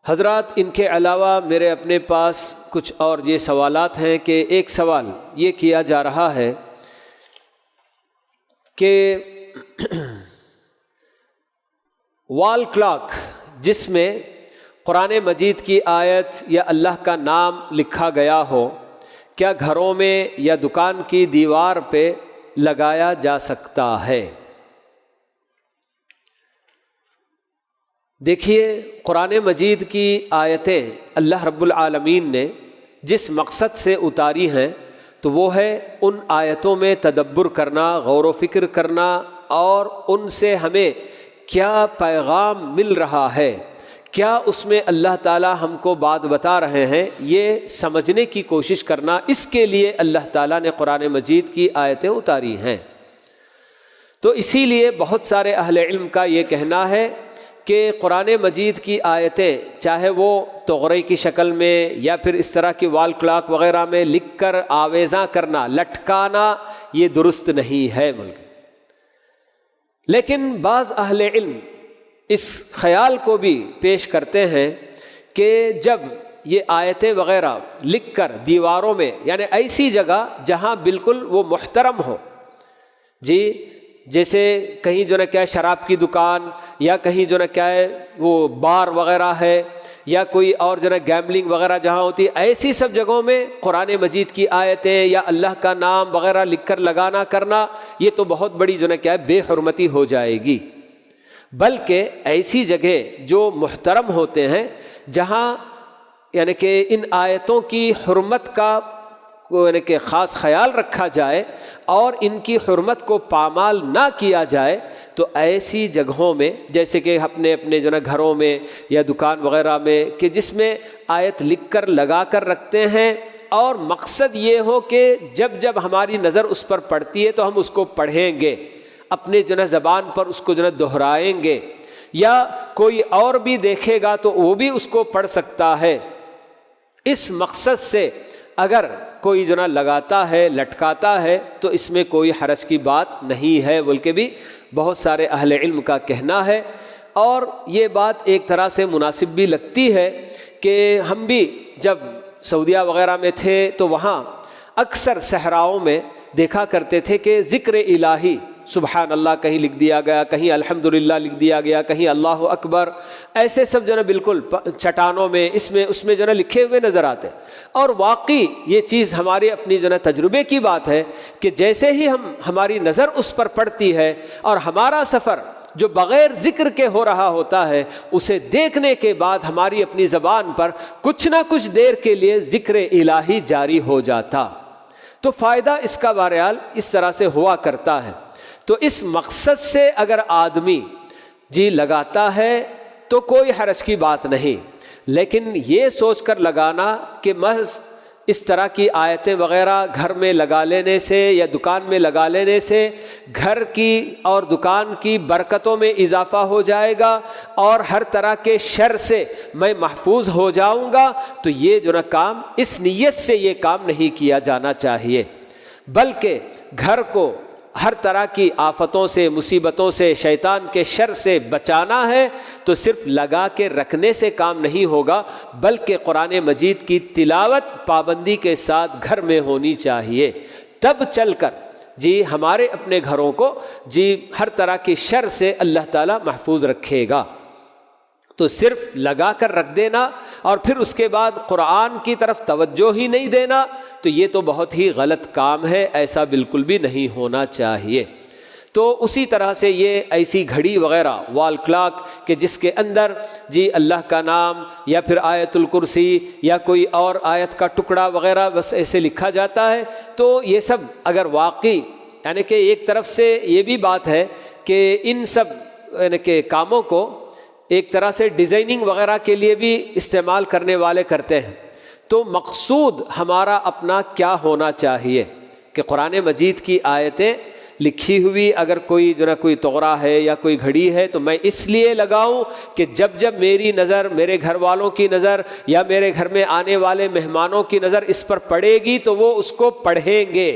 حضرات ان کے علاوہ میرے اپنے پاس کچھ اور یہ سوالات ہیں کہ ایک سوال یہ کیا جا رہا ہے کہ وال کلاک جس میں قرآن مجید کی آیت یا اللہ کا نام لکھا گیا ہو، کیا گھروں میں یا دکان کی دیوار پہ لگایا جا سکتا ہے؟ دیکھیے، قرآن مجید کی آیتیں اللہ رب العالمین نے جس مقصد سے اتاری ہیں تو وہ ہے ان آیتوں میں تدبر کرنا، غور و فکر کرنا، اور ان سے ہمیں کیا پیغام مل رہا ہے، کیا اس میں اللہ تعالی ہم کو بات بتا رہے ہیں، یہ سمجھنے کی کوشش کرنا۔ اس کے لیے اللہ تعالیٰ نے قرآن مجید کی آیتیں اتاری ہیں۔ تو اسی لیے بہت سارے اہل علم کا یہ کہنا ہے کہ قرآن مجید کی آیتیں چاہے وہ تغرے کی شکل میں یا پھر اس طرح کی وال کلاک وغیرہ میں لکھ کر آویزاں کرنا، لٹکانا، یہ درست نہیں ہے ملک۔ لیکن بعض اہل علم اس خیال کو بھی پیش کرتے ہیں کہ جب یہ آیتیں وغیرہ لکھ کر دیواروں میں، یعنی ایسی جگہ جہاں بالکل وہ محترم ہو، جی جیسے کہیں جو نہ کیا شراب کی دکان، یا کہیں جو نہ کیا ہے وہ بار وغیرہ ہے، یا کوئی اور جو نہ گیملنگ وغیرہ جہاں ہوتی ہے، ایسی سب جگہوں میں قرآن مجید کی آیتیں یا اللہ کا نام وغیرہ لکھ کر لگانا کرنا، یہ تو بہت بڑی جو نہ کیا ہے بے حرمتی ہو جائے گی۔ بلکہ ایسی جگہ جو محترم ہوتے ہیں، جہاں یعنی کہ ان آیتوں کی حرمت کا یعنی کہ خاص خیال رکھا جائے اور ان کی حرمت کو پامال نہ کیا جائے، تو ایسی جگہوں میں جیسے کہ اپنے جو نا گھروں میں یا دکان وغیرہ میں کہ جس میں آیت لکھ کر لگا کر رکھتے ہیں، اور مقصد یہ ہو کہ جب ہماری نظر اس پر پڑتی ہے تو ہم اس کو پڑھیں گے، اپنے جو نا زبان پر اس کو جو نا دہرائیں گے، یا کوئی اور بھی دیکھے گا تو وہ بھی اس کو پڑھ سکتا ہے۔ اس مقصد سے اگر کوئی جو نا لگاتا ہے، لٹکاتا ہے، تو اس میں کوئی حرج کی بات نہیں ہے، بلکہ بھی بہت سارے اہل علم کا کہنا ہے۔ اور یہ بات ایک طرح سے مناسب بھی لگتی ہے کہ ہم بھی جب سعودیہ وغیرہ میں تھے تو وہاں اکثر صحراؤں میں دیکھا کرتے تھے کہ ذکر الہی، سبحان اللہ کہیں لکھ دیا گیا، کہیں الحمدللہ لکھ دیا گیا، کہیں اللہ اکبر، ایسے سب جو نا بالکل چٹانوں میں اس میں جو نا لکھے ہوئے نظر آتے۔ اور واقعی یہ چیز ہمارے اپنی جو نا تجربے کی بات ہے کہ جیسے ہی ہماری نظر اس پر پڑتی ہے اور ہمارا سفر جو بغیر ذکر کے ہو رہا ہوتا ہے، اسے دیکھنے کے بعد ہماری اپنی زبان پر کچھ نہ کچھ دیر کے لیے ذکر الہی جاری ہو جاتا۔ تو فائدہ اس کا بہرحال اس طرح سے ہوا کرتا ہے۔ تو اس مقصد سے اگر آدمی جی لگاتا ہے تو کوئی حرج کی بات نہیں، لیکن یہ سوچ کر لگانا کہ محض اس طرح کی آیتیں وغیرہ گھر میں لگا لینے سے یا دکان میں لگا لینے سے گھر کی اور دکان کی برکتوں میں اضافہ ہو جائے گا اور ہر طرح کے شر سے میں محفوظ ہو جاؤں گا، تو یہ جو نا کام، اس نیت سے یہ کام نہیں کیا جانا چاہیے، بلکہ گھر کو ہر طرح کی آفتوں سے، مصیبتوں سے، شیطان کے شر سے بچانا ہے تو صرف لگا کے رکھنے سے کام نہیں ہوگا، بلکہ قرآن مجید کی تلاوت پابندی کے ساتھ گھر میں ہونی چاہیے، تب چل کر جی ہمارے اپنے گھروں کو جی ہر طرح کی شر سے اللہ تعالیٰ محفوظ رکھے گا۔ تو صرف لگا کر رکھ دینا اور پھر اس کے بعد قرآن کی طرف توجہ ہی نہیں دینا، تو یہ تو بہت ہی غلط کام ہے، ایسا بالکل بھی نہیں ہونا چاہیے۔ تو اسی طرح سے یہ ایسی گھڑی وغیرہ وال کلاک کہ جس کے اندر جی اللہ کا نام یا پھر آیت الکرسی یا کوئی اور آیت کا ٹکڑا وغیرہ بس ایسے لکھا جاتا ہے، تو یہ سب اگر واقعی یعنی کہ ایک طرف سے یہ بھی بات ہے کہ ان سب یعنی کہ کاموں کو ایک طرح سے ڈیزائننگ وغیرہ کے لیے بھی استعمال کرنے والے کرتے ہیں، تو مقصود ہمارا اپنا کیا ہونا چاہیے کہ قرآن مجید کی آیتیں لکھی ہوئی اگر کوئی جو نا کوئی تغرا ہے یا کوئی گھڑی ہے تو میں اس لیے لگاؤں کہ جب میری نظر، میرے گھر والوں کی نظر یا میرے گھر میں آنے والے مہمانوں کی نظر اس پر پڑے گی تو وہ اس کو پڑھیں گے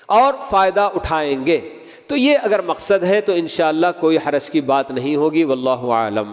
اور فائدہ اٹھائیں گے۔ تو یہ اگر مقصد ہے تو انشاءاللہ کوئی حرج کی بات نہیں ہوگی، واللہ اعلم۔